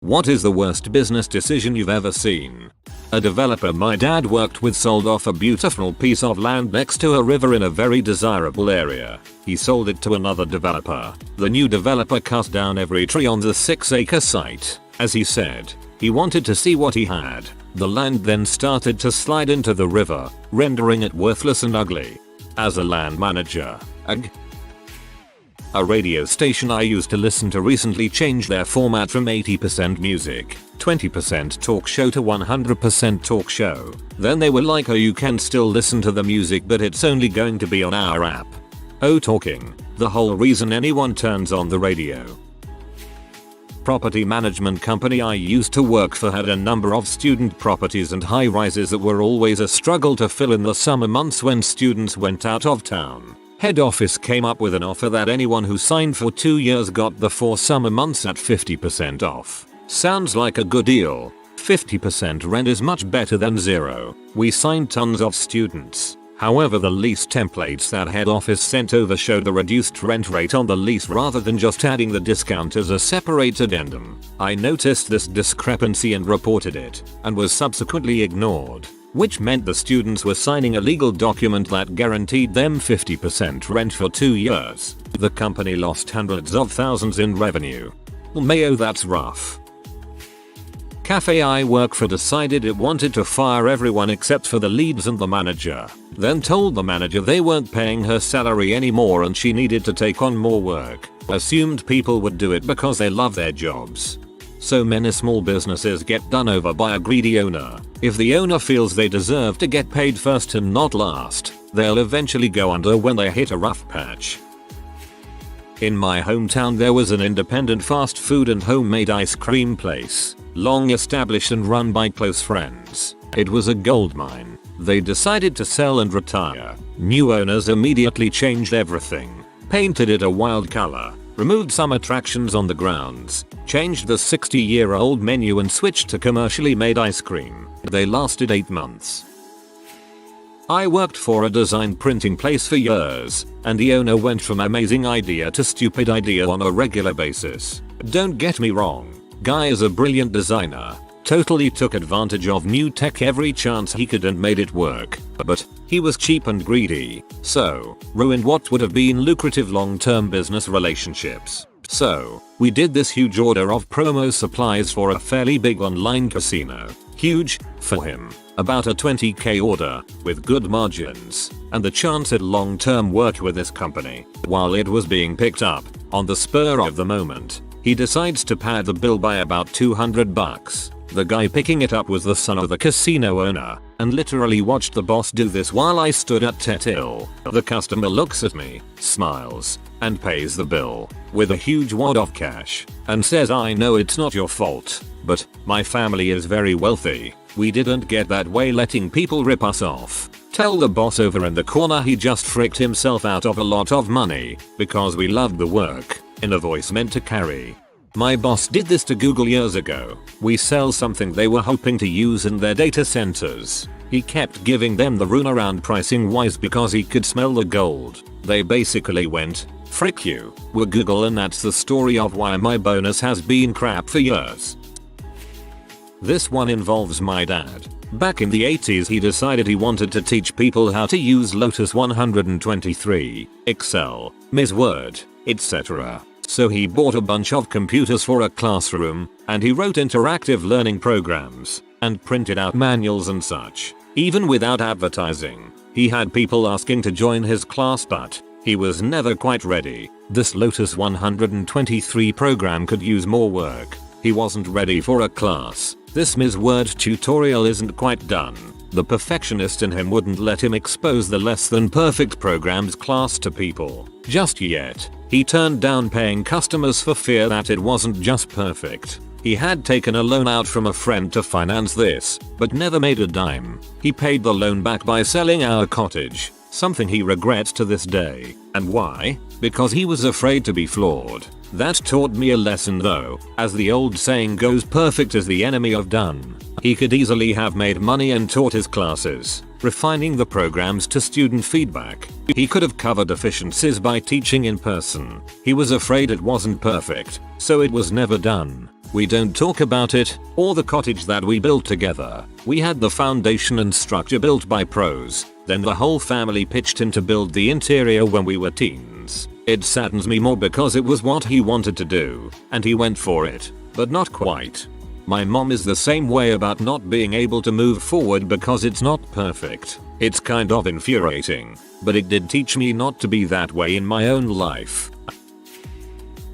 What is the worst business decision you've ever seen? A developer my dad worked with sold off a beautiful piece of land next to a river in a very desirable area. He sold it to another developer. The new developer cut down every tree on the 6-acre site. As he said, he wanted to see what he had. The land then started to slide into the river, rendering it worthless and ugly. As a land manager, a radio station I used to listen to recently changed their format from 80% music, 20% talk show to 100% talk show. Then they were like, oh, you can still listen to the music but it's only going to be on our app. Oh, talking. The whole reason anyone turns on the radio. Property management company I used to work for had a number of student properties and high rises that were always a struggle to fill in the summer months when students went out of town. Head office came up with an offer that anyone who signed for 2 years got the 4 summer months at 50% off. Sounds like a good deal. 50% rent is much better than zero. We signed tons of students. However, the lease templates that head office sent over showed the reduced rent rate on the lease rather than just adding the discount as a separate addendum. I noticed this discrepancy and reported it, and was subsequently ignored, which meant the students were signing a legal document that guaranteed them 50% rent for 2 years. The company lost hundreds of thousands in revenue. Mayo, that's rough. Cafe I work for decided it wanted to fire everyone except for the leads and the manager. Then told the manager they weren't paying her salary anymore and she needed to take on more work. Assumed people would do it because they love their jobs. So many small businesses get done over by a greedy owner. If the owner feels they deserve to get paid first and not last, they'll eventually go under when they hit a rough patch. In my hometown there was an independent fast food and homemade ice cream place, long established and run by close friends. It was a goldmine. They decided to sell and retire. New owners immediately changed everything, painted it a wild color, removed some attractions on the grounds, changed the 60-year-old menu and switched to commercially made ice cream. They lasted 8 months. I worked for a design printing place for years, and the owner went from amazing idea to stupid idea on a regular basis. Don't get me wrong, guy is a brilliant designer, totally took advantage of new tech every chance he could and made it work, but he was cheap and greedy, so ruined what would have been lucrative long-term business relationships. So we did this huge order of promo supplies for a fairly big online casino. Huge, for him. About a 20k order, with good margins, and the chance at long-term work with this company. While it was being picked up, on the spur of the moment, he decides to pad the bill by about $200. The guy picking it up was the son of the casino owner, and literally watched the boss do this while I stood at till. The customer looks at me, smiles, and pays the bill with a huge wad of cash, and says, I know it's not your fault, but my family is very wealthy. We didn't get that way letting people rip us off. Tell the boss over in the corner he just fricked himself out of a lot of money because we loved the work, in a voice meant to carry. My boss did this to Google years ago. We sell something they were hoping to use in their data centers. He kept giving them the runaround pricing wise because he could smell the gold. They basically went, frick you, we're Google, and that's the story of why my bonus has been crap for years. This one involves my dad. Back in the 80s he decided he wanted to teach people how to use Lotus 123, Excel, Ms. Word, etc. So he bought a bunch of computers for a classroom, and he wrote interactive learning programs, and printed out manuals and such. Even without advertising, he had people asking to join his class, but he was never quite ready. This Lotus 123 program could use more work. He wasn't ready for a class. This Ms. Word tutorial isn't quite done. The perfectionist in him wouldn't let him expose the less than perfect programs class to people just yet. He turned down paying customers for fear that it wasn't just perfect. He had taken a loan out from a friend to finance this, but never made a dime. He paid the loan back by selling our cottage, something he regrets to this day. And why? Because he was afraid to be flawed. That taught me a lesson though. As the old saying goes, perfect is the enemy of done. He could easily have made money and taught his classes, refining the programs to student feedback. He could have covered deficiencies by teaching in person. He was afraid it wasn't perfect, so it was never done. We don't talk about it, or the cottage that we built together. We had the foundation and structure built by pros, then the whole family pitched in to build the interior when we were teens. It saddens me more because it was what he wanted to do, and he went for it, but not quite. My mom is the same way about not being able to move forward because it's not perfect. It's kind of infuriating, but it did teach me not to be that way in my own life.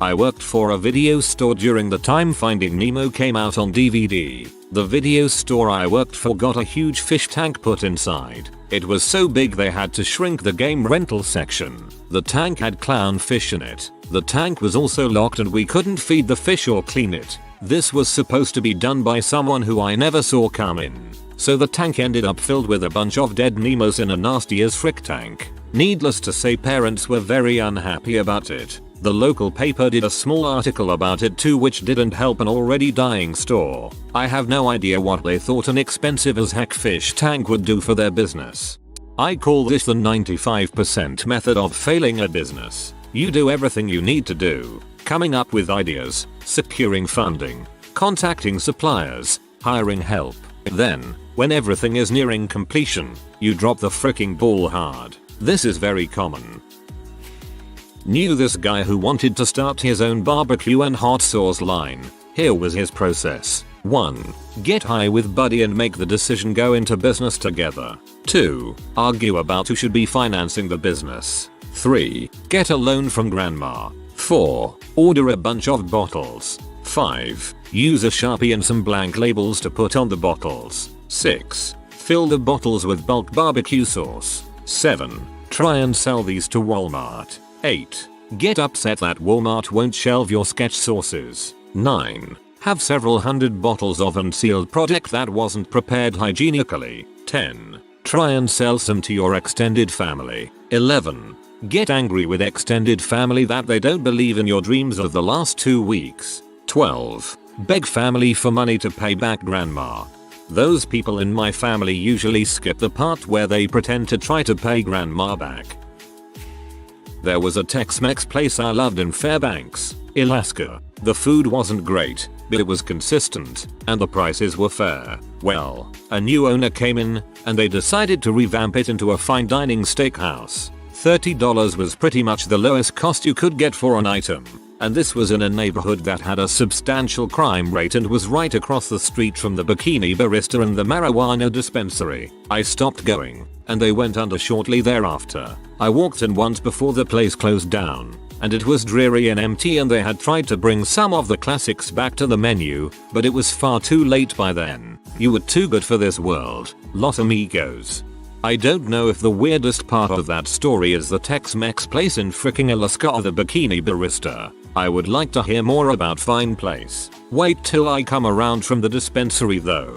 I worked for a video store during the time Finding Nemo came out on DVD. The video store I worked for got a huge fish tank put inside. It was so big they had to shrink the game rental section. The tank had clownfish in it. The tank was also locked and we couldn't feed the fish or clean it. This was supposed to be done by someone who I never saw come in. So the tank ended up filled with a bunch of dead Nemos in a nasty as frick tank. Needless to say, parents were very unhappy about it. The local paper did a small article about it too, which didn't help an already dying store. I have no idea what they thought an expensive as heck fish tank would do for their business. I call this the 95% method of failing a business. You do everything you need to do, coming up with ideas, securing funding, contacting suppliers, hiring help. Then, when everything is nearing completion, you drop the freaking ball hard. This is very common. Knew this guy who wanted to start his own barbecue and hot sauce line. Here was his process. 1. Get high with buddy and make the decision go into business together. 2. Argue about who should be financing the business. 3. Get a loan from grandma. 4. Order a bunch of bottles. 5. Use a Sharpie and some blank labels to put on the bottles. 6. Fill the bottles with bulk barbecue sauce. 7. Try and sell these to Walmart. 8. Get upset that Walmart won't shelve your sketch sauces. 9. Have several hundred bottles of unsealed product that wasn't prepared hygienically. 10. Try and sell some to your extended family. 11. Get angry with extended family that they don't believe in your dreams of the last 2 weeks. 12. Beg family for money to pay back grandma. Those people in my family usually skip the part where they pretend to try to pay grandma back. There was a Tex-Mex place I loved in Fairbanks, Alaska. The food wasn't great, but it was consistent, and the prices were fair. Well, a new owner came in, and they decided to revamp it into a fine dining steakhouse. $30 was pretty much the lowest cost you could get for an item. And this was in a neighborhood that had a substantial crime rate and was right across the street from the bikini barista and the marijuana dispensary. I stopped going, and they went under shortly thereafter. I walked in once before the place closed down, and it was dreary and empty, and they had tried to bring some of the classics back to the menu, but it was far too late by then. You were too good for this world. Los amigos. I don't know if the weirdest part of that story is the Tex-Mex place in fricking Alaska or the bikini barista. I would like to hear more about fine place. Wait till I come around from the dispensary though.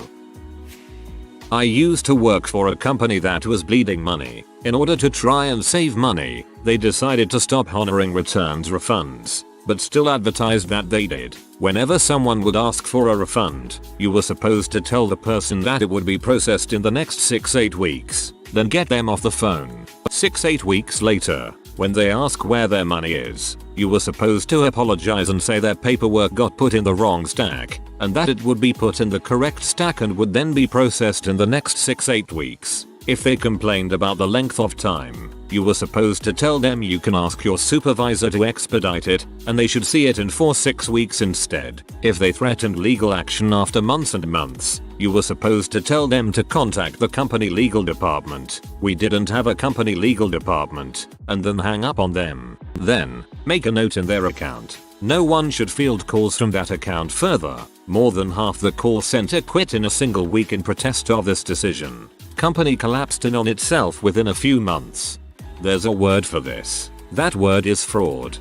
I used to work for a company that was bleeding money. In order to try and save money, they decided to stop honoring returns refunds, but still advertised that they did. Whenever someone would ask for a refund, you were supposed to tell the person that it would be processed in the next 6-8 weeks, then get them off the phone. 6-8 weeks later, when they ask where their money is, you were supposed to apologize and say their paperwork got put in the wrong stack, and that it would be put in the correct stack and would then be processed in the next 6-8 weeks. If they complained about the length of time, you were supposed to tell them you can ask your supervisor to expedite it, and they should see it in 4-6 weeks instead. If they threatened legal action after months and months, you were supposed to tell them to contact the company legal department. We didn't have a company legal department, and then hang up on them. Then, make a note in their account. No one should field calls from that account further. More than half the call center quit in a single week in protest of this decision. Company collapsed in on itself within a few months. There's a word for this. That word is fraud.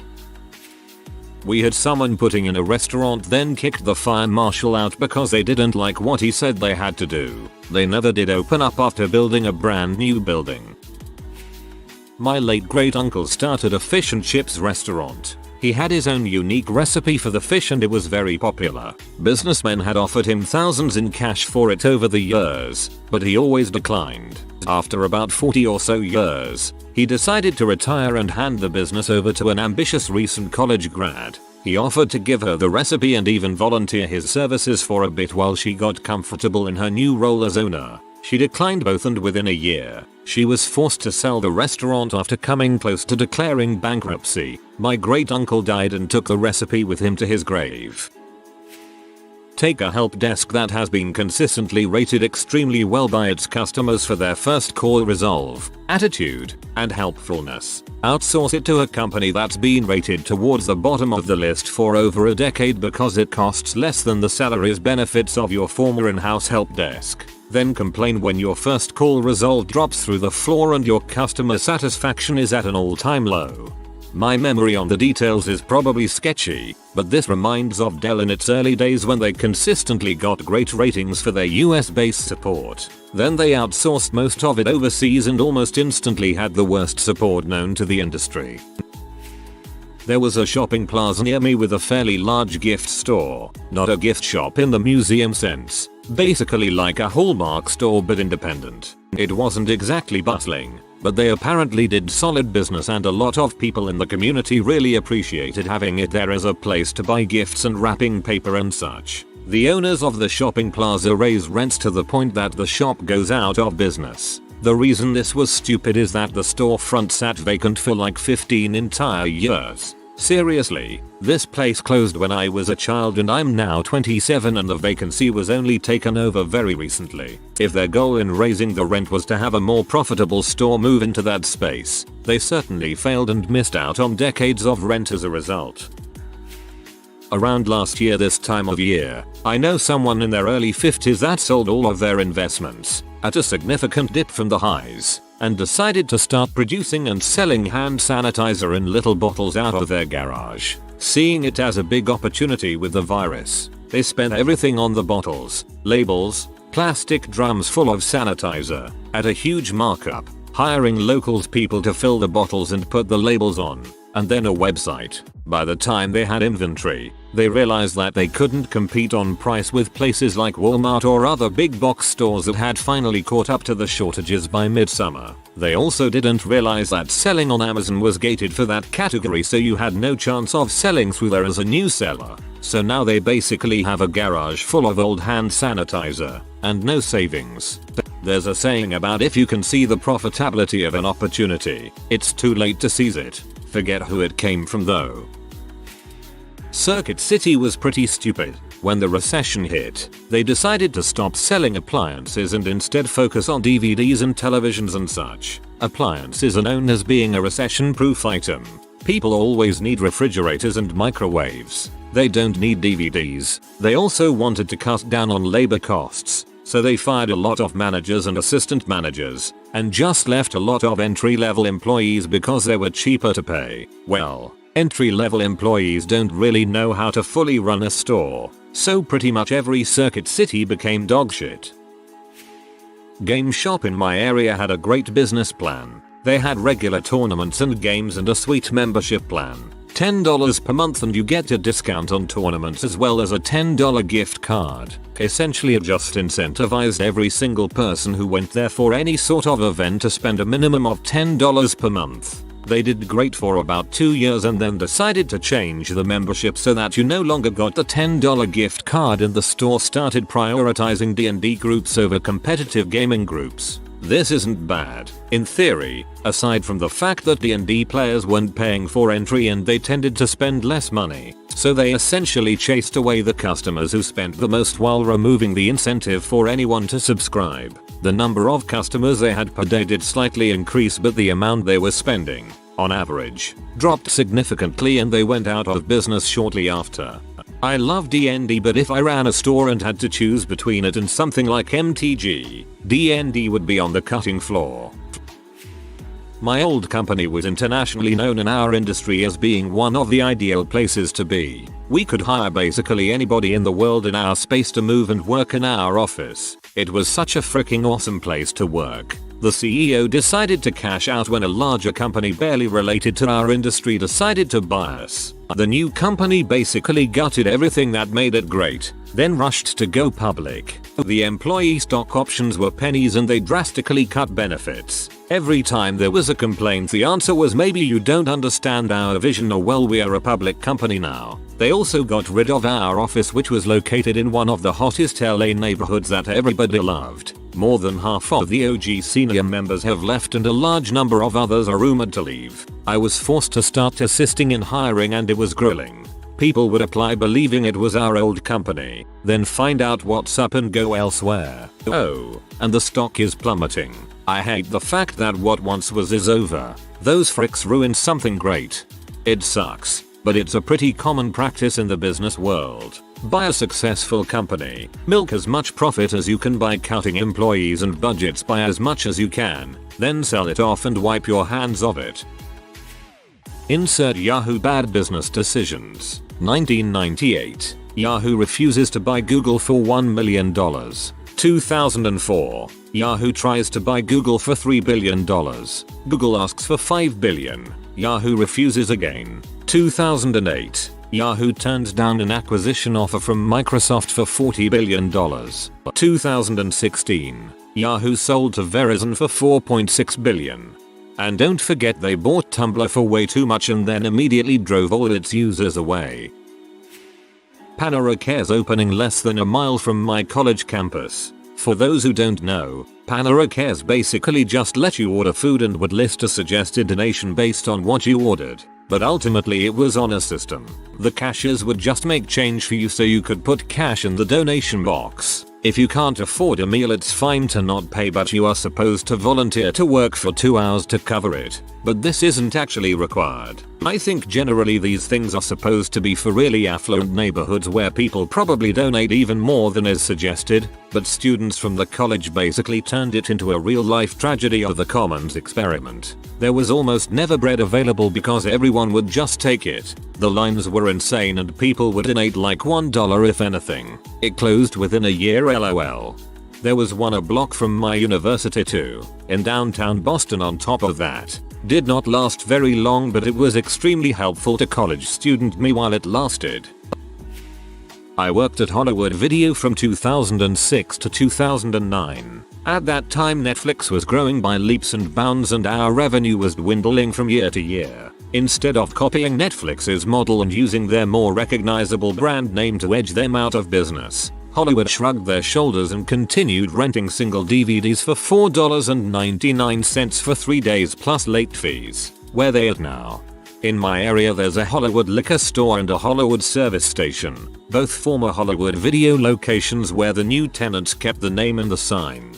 We had someone putting in a restaurant then kicked the fire marshal out because they didn't like what he said they had to do. They never did open up after building a brand new building. My late great uncle started a fish and chips restaurant. He had his own unique recipe for the fish and it was very popular. Businessmen had offered him thousands in cash for it over the years, but he always declined. After about 40 or so years, he decided to retire and hand the business over to an ambitious recent college grad. He offered to give her the recipe and even volunteer his services for a bit while she got comfortable in her new role as owner. She declined both and within a year, she was forced to sell the restaurant after coming close to declaring bankruptcy. My great uncle died and took the recipe with him to his grave. Take a help desk that has been consistently rated extremely well by its customers for their first call resolve, attitude, and helpfulness. Outsource it to a company that's been rated towards the bottom of the list for over a decade because it costs less than the salaries benefits of your former in-house help desk. Then complain when your first call resolve drops through the floor and your customer satisfaction is at an all-time low. My memory on the details is probably sketchy, but this reminds of Dell in its early days when they consistently got great ratings for their US-based support. Then they outsourced most of it overseas and almost instantly had the worst support known to the industry. There was a shopping plaza near me with a fairly large gift store, not a gift shop in the museum sense, basically like a Hallmark store but independent. It wasn't exactly bustling, but they apparently did solid business and a lot of people in the community really appreciated having it there as a place to buy gifts and wrapping paper and such. The owners of the shopping plaza raise rents to the point that the shop goes out of business. The reason this was stupid is that the storefront sat vacant for like 15 entire years. Seriously, this place closed when I was a child and I'm now 27 and the vacancy was only taken over very recently. If their goal in raising the rent was to have a more profitable store move into that space, they certainly failed and missed out on decades of rent as a result. Around last year this time of year, I know someone in their early 50s that sold all of their investments at a significant dip from the highs and decided to start producing and selling hand sanitizer in little bottles out of their garage. Seeing it as a big opportunity with the virus, they spent everything on the bottles, labels, plastic drums full of sanitizer, at a huge markup, hiring locals people to fill the bottles and put the labels on, and then a website. By the time they had inventory, they realized that they couldn't compete on price with places like Walmart or other big box stores that had finally caught up to the shortages by midsummer. They also didn't realize that selling on Amazon was gated for that category, so you had no chance of selling through there as a new seller. So now they basically have a garage full of old hand sanitizer and no savings. There's a saying about if you can see the profitability of an opportunity, it's too late to seize it. Forget who it came from though. Circuit City was pretty stupid. When the recession hit, they decided to stop selling appliances and instead focus on DVDs and televisions and such. Appliances are known as being a recession-proof item. People always need refrigerators and microwaves. They don't need DVDs. They also wanted to cut down on labor costs, so they fired a lot of managers and assistant managers, and just left a lot of entry-level employees because they were cheaper to pay. Well, entry-level employees don't really know how to fully run a store, so pretty much every Circuit City became dogshit. Game Shop in my area had a great business plan. They had regular tournaments and games and a sweet membership plan. $10 per month and you get a discount on tournaments as well as a $10 gift card. Essentially it just incentivized every single person who went there for any sort of event to spend a minimum of $10 per month. They did great for about 2 years and then decided to change the membership so that you no longer got the $10 gift card, and the store started prioritizing D&D groups over competitive gaming groups. This isn't bad, in theory, aside from the fact that D&D players weren't paying for entry and they tended to spend less money, so they essentially chased away the customers who spent the most while removing the incentive for anyone to subscribe. The number of customers they had per day did slightly increase, but the amount they were spending, on average, dropped significantly and they went out of business shortly after. I love D&D, but if I ran a store and had to choose between it and something like MTG, D&D would be on the cutting floor. My old company was internationally known in our industry as being one of the ideal places to be. We could hire basically anybody in the world in our space to move and work in our office. It was such a freaking awesome place to work. The CEO decided to cash out when a larger company barely related to our industry decided to buy us. The new company basically gutted everything that made it great, then rushed to go public. The employee stock options were pennies and they drastically cut benefits. Every time there was a complaint, the answer was maybe you don't understand our vision, or well, we are a public company now. They also got rid of our office, which was located in one of the hottest LA neighborhoods that everybody loved. More than half of the OG senior members have left and a large number of others are rumored to leave. I was forced to start assisting in hiring and it was grueling. People would apply believing it was our old company, then find out what's up and go elsewhere. Oh, and the stock is plummeting. I hate the fact that what once was is over. Those fricks ruined something great. It sucks, but it's a pretty common practice in the business world. Buy a successful company, milk as much profit as you can by cutting employees and budgets by as much as you can, then sell it off and wipe your hands of it. Insert Yahoo bad business decisions. 1998. Yahoo refuses to buy Google for $1 million. 2004. Yahoo tries to buy Google for $3 billion. Google asks for $5 billion. Yahoo refuses again. 2008. Yahoo turns down an acquisition offer from Microsoft for $40 billion. 2016. Yahoo sold to Verizon for $4.6 billion. And don't forget they bought Tumblr for way too much and then immediately drove all its users away. Panera Care's opening less than a mile from my college campus. For those who don't know, Panera Care's basically just let you order food and would list a suggested donation based on what you ordered. But ultimately it was on a system. The cashiers would just make change for you so you could put cash in the donation box. If you can't afford a meal, it's fine to not pay, but you are supposed to volunteer to work for 2 hours to cover it. But this isn't actually required. I think generally these things are supposed to be for really affluent neighborhoods where people probably donate even more than is suggested, but students from the college basically turned it into a real-life tragedy of the commons experiment. There was almost never bread available because everyone would just take it. The lines were insane and people would donate like $1 if anything. It closed within a year, lol. There was one a block from my university too, in downtown Boston on top of that. Did not last very long, but it was extremely helpful to college student me while it lasted. I worked at Hollywood Video from 2006 to 2009. At that time Netflix was growing by leaps and bounds and our revenue was dwindling from year to year. Instead of copying Netflix's model and using their more recognizable brand name to edge them out of business, Hollywood shrugged their shoulders and continued renting single DVDs for $4.99 for 3 days plus late fees. Where they at now? In my area there's a Hollywood liquor store and a Hollywood service station, both former Hollywood Video locations where the new tenants kept the name and the sign.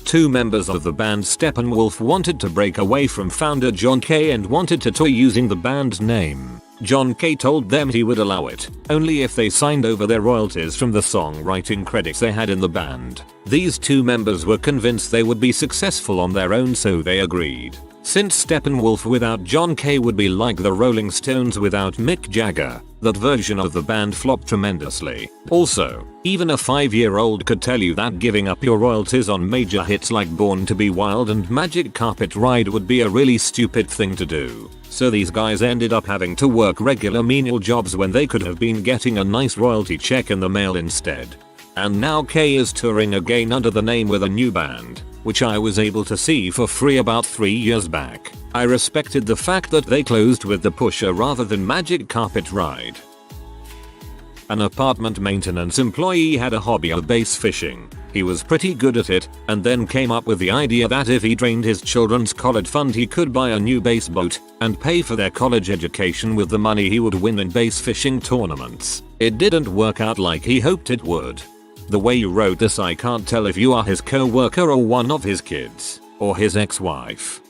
2 members of the band Steppenwolf wanted to break away from founder John Kay and wanted to tour using the band's name. John Kay told them he would allow it, only if they signed over their royalties from the songwriting credits they had in the band. These 2 members were convinced they would be successful on their own, so they agreed. Since Steppenwolf without John Kay would be like the Rolling Stones without Mick Jagger, that version of the band flopped tremendously. Also, even a 5-year-old could tell you that giving up your royalties on major hits like Born to Be Wild and Magic Carpet Ride would be a really stupid thing to do. So these guys ended up having to work regular menial jobs when they could have been getting a nice royalty check in the mail instead. And now Kay is touring again under the name with a new band, which I was able to see for free about 3 years back. I respected the fact that they closed with the Pusher rather than Magic Carpet Ride. An apartment maintenance employee had a hobby of bass fishing. He was pretty good at it, and then came up with the idea that if he drained his children's college fund he could buy a new bass boat and pay for their college education with the money he would win in bass fishing tournaments. It didn't work out like he hoped it would. The way you wrote this, I can't tell if you are his co-worker or one of his kids, or his ex-wife.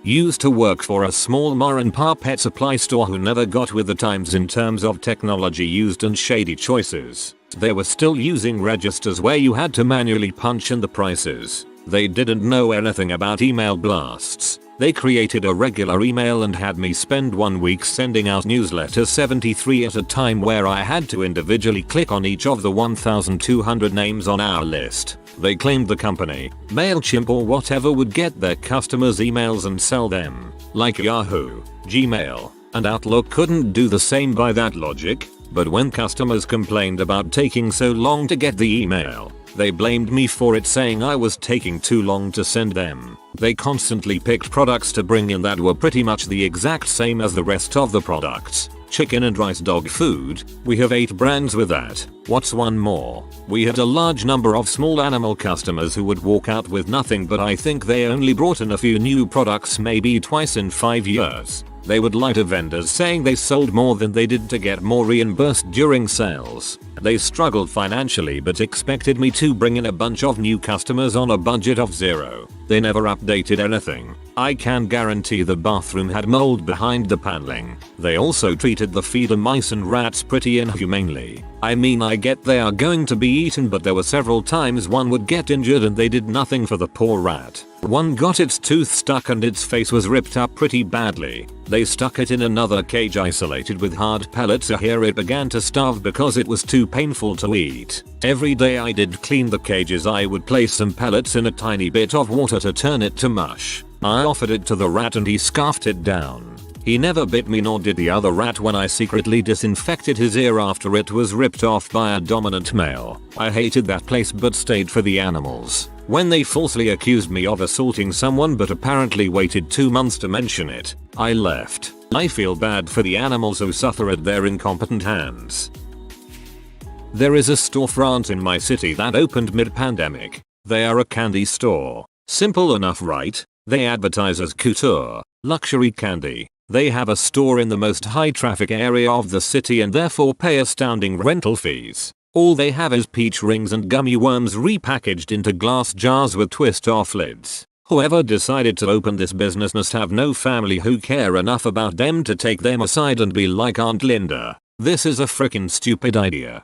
Used to work for a small mom-and-pop pet supply store who never got with the times in terms of technology used and shady choices. They were still using registers where you had to manually punch in the prices. They didn't know anything about email blasts. They created a regular email and had me spend 1 week sending out newsletters 73 at a time where I had to individually click on each of the 1,200 names on our list. They claimed the company, MailChimp or whatever, would get their customers' emails and sell them, like Yahoo, Gmail, and Outlook couldn't do the same by that logic. But when customers complained about taking so long to get the email, they blamed me for it, saying I was taking too long to send them. They constantly picked products to bring in that were pretty much the exact same as the rest of the products. Chicken and rice dog food, we have 8 brands with that. What's one more? We had a large number of small animal customers who would walk out with nothing, but I think they only brought in a few new products maybe twice in 5 years. They would lie to vendors saying they sold more than they did to get more reimbursed during sales. They struggled financially but expected me to bring in a bunch of new customers on a budget of $0. They never updated anything. I can guarantee the bathroom had mold behind the paneling. They also treated the feeder mice and rats pretty inhumanely. I mean, I get they are going to be eaten, but there were several times one would get injured and they did nothing for the poor rat. One got its tooth stuck and its face was ripped up pretty badly. They stuck it in another cage isolated with hard pellets. Here it began to starve because it was too painful to eat. Every day I did clean the cages. I would place some pellets in a tiny bit of water to turn it to mush. I offered it to the rat and he scarfed it down. He never bit me, nor did the other rat when I secretly disinfected his ear after it was ripped off by a dominant male. I hated that place but stayed for the animals. When they falsely accused me of assaulting someone but apparently waited 2 months to mention it, I left. I feel bad for the animals who suffer at their incompetent hands. There is a storefront in my city that opened mid-pandemic. They are a candy store. Simple enough, right? They advertise as couture, luxury candy. They have a store in the most high traffic area of the city and therefore pay astounding rental fees. All they have is peach rings and gummy worms repackaged into glass jars with twist-off lids. Whoever decided to open this business must have no family who care enough about them to take them aside and be like Aunt Linda. This is a frickin' stupid idea.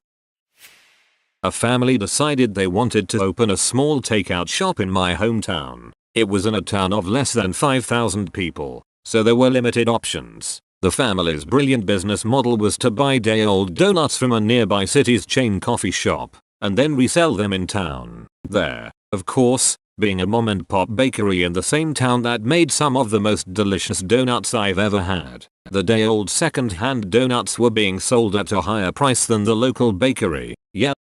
A family decided they wanted to open a small takeout shop in my hometown. It was in a town of less than 5,000 people, so there were limited options. The family's brilliant business model was to buy day-old donuts from a nearby city's chain coffee shop, and then resell them in town. There, of course, being a mom-and-pop bakery in the same town that made some of the most delicious donuts I've ever had. The day-old second-hand donuts were being sold at a higher price than the local bakery. Yeah.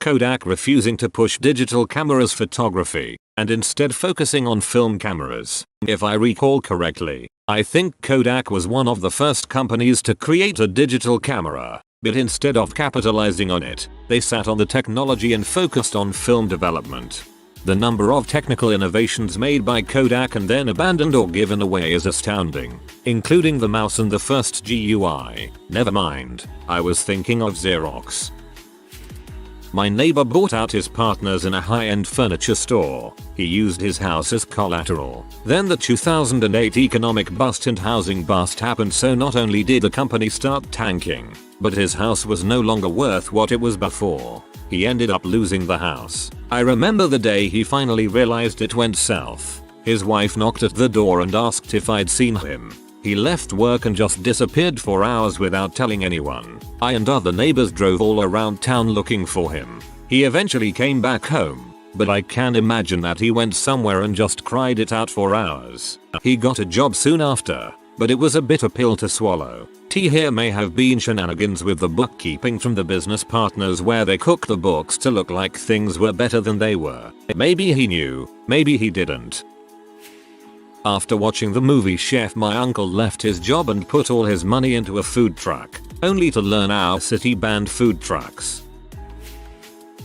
Kodak refusing to push digital cameras photography, and instead focusing on film cameras. If I recall correctly, I think Kodak was one of the first companies to create a digital camera, but instead of capitalizing on it, they sat on the technology and focused on film development. The number of technical innovations made by Kodak and then abandoned or given away is astounding, including the mouse and the first GUI. Never mind, I was thinking of Xerox. My neighbor bought out his partners in a high-end furniture store. He used his house as collateral. Then the 2008 economic bust and housing bust happened, so not only did the company start tanking, but his house was no longer worth what it was before. He ended up losing the house. I remember the day he finally realized it went south. His wife knocked at the door and asked if I'd seen him. He left work and just disappeared for hours without telling anyone. I and other neighbors drove all around town looking for him. He eventually came back home, but I can imagine that he went somewhere and just cried it out for hours. He got a job soon after, but it was a bitter pill to swallow. Here may have been shenanigans with the bookkeeping from the business partners where they cooked the books to look like things were better than they were. Maybe he knew, maybe he didn't. After watching the movie Chef, my uncle left his job and put all his money into a food truck, only to learn our city banned food trucks.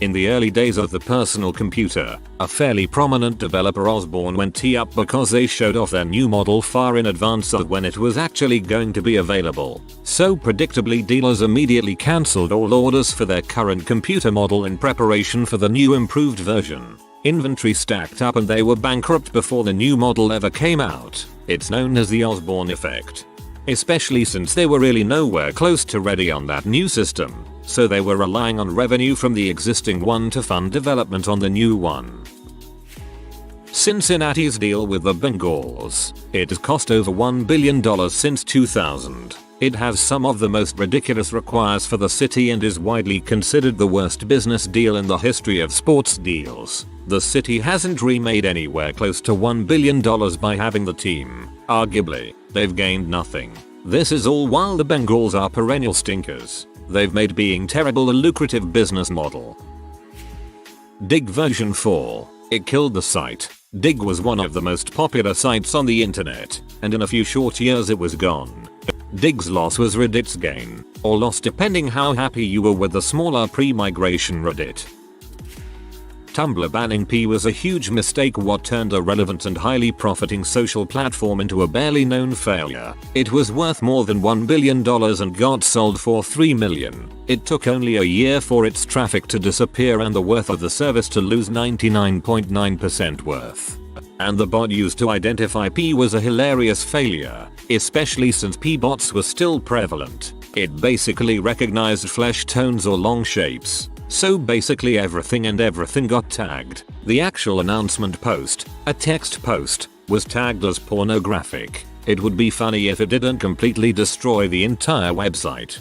In the early days of the personal computer, a fairly prominent developer Osborne went tee-up because they showed off their new model far in advance of when it was actually going to be available. So predictably, dealers immediately cancelled all orders for their current computer model in preparation for the new improved version. Inventory stacked up and they were bankrupt before the new model ever came out. It's known as the Osborne effect. Especially since they were really nowhere close to ready on that new system, so they were relying on revenue from the existing one to fund development on the new one. Cincinnati's deal with the Bengals. It has cost over $1 billion since 2000. It has some of the most ridiculous requires for the city and is widely considered the worst business deal in the history of sports deals. The city hasn't remade anywhere close to $1 billion by having the team, arguably. They've gained nothing. This is all while the Bengals are perennial stinkers. They've made being terrible a lucrative business model. Dig version 4. It killed the site. Dig was one of the most popular sites on the internet, and in a few short years it was gone. Dig's loss was Reddit's gain, or loss depending how happy you were with the smaller pre-migration Reddit. Tumblr banning P was a huge mistake. What turned a relevant and highly profiting social platform into a barely known failure. It was worth more than $1 billion and got sold for $3 million. It took only a year for its traffic to disappear and the worth of the service to lose 99.9% worth. And the bot used to identify P was a hilarious failure, especially since P bots were still prevalent. It basically recognized flesh tones or long shapes. So basically everything got tagged. The actual announcement post, a text post, was tagged as pornographic. It would be funny if it didn't completely destroy the entire website.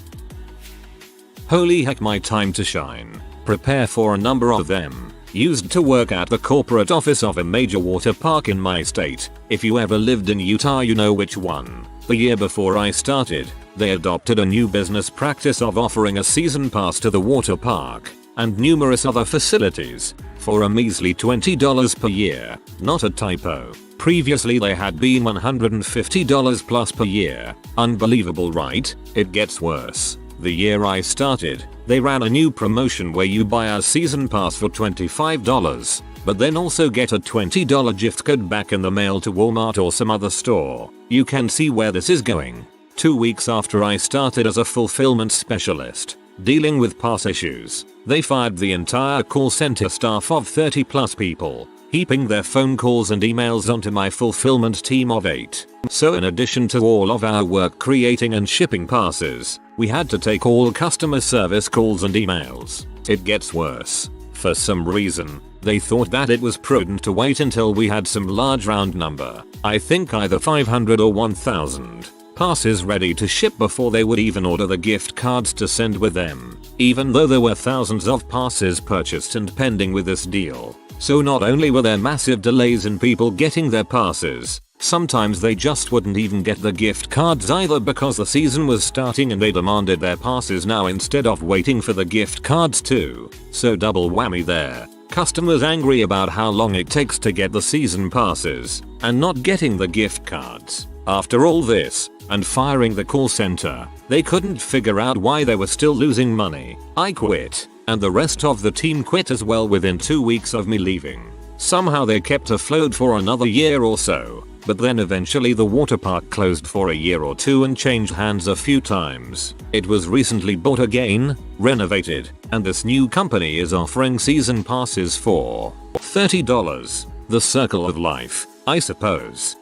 Holy heck, my time to shine. Prepare for a number of them. Used to work at the corporate office of a major water park in my state. If you ever lived in Utah, you know which one. The year before I started, they adopted a new business practice of offering a season pass to the water park and numerous other facilities for a measly $20 per year. Not a typo. Previously they had been $150 plus per year. Unbelievable, right? It gets worse. The year I started, they ran a new promotion where you buy a season pass for $25, but then also get a $20 gift card back in the mail to Walmart or some other store. You can see where this is going. 2 weeks after I started as a fulfillment specialist, dealing with pass issues, they fired the entire call center staff of 30 plus people, heaping their phone calls and emails onto my fulfillment team of 8. So in addition to all of our work creating and shipping passes, we had to take all customer service calls and emails. It gets worse. For some reason, they thought that it was prudent to wait until we had some large round number, I think either 500 or 1000, passes ready to ship before they would even order the gift cards to send with them, even though there were thousands of passes purchased and pending with this deal. So not only were there massive delays in people getting their passes, sometimes they just wouldn't even get the gift cards either because the season was starting and they demanded their passes now instead of waiting for the gift cards too. So double whammy there. Customers angry about how long it takes to get the season passes and not getting the gift cards. After all this, and firing the call center, they couldn't figure out why they were still losing money. I quit, and the rest of the team quit as well within 2 weeks of me leaving. Somehow they kept afloat for another year or so, but then eventually the water park closed for a year or two and changed hands a few times. It was recently bought again, renovated, and this new company is offering season passes for $30. The circle of life, I suppose.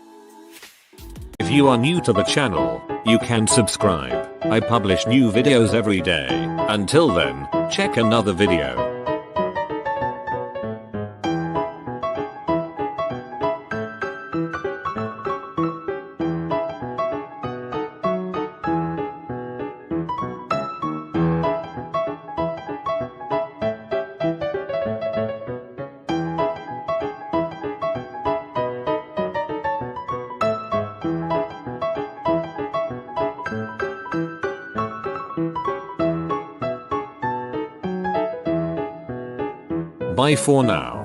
If you are new to the channel, you can subscribe. I publish new videos every day. Until then, check another video. Bye for now.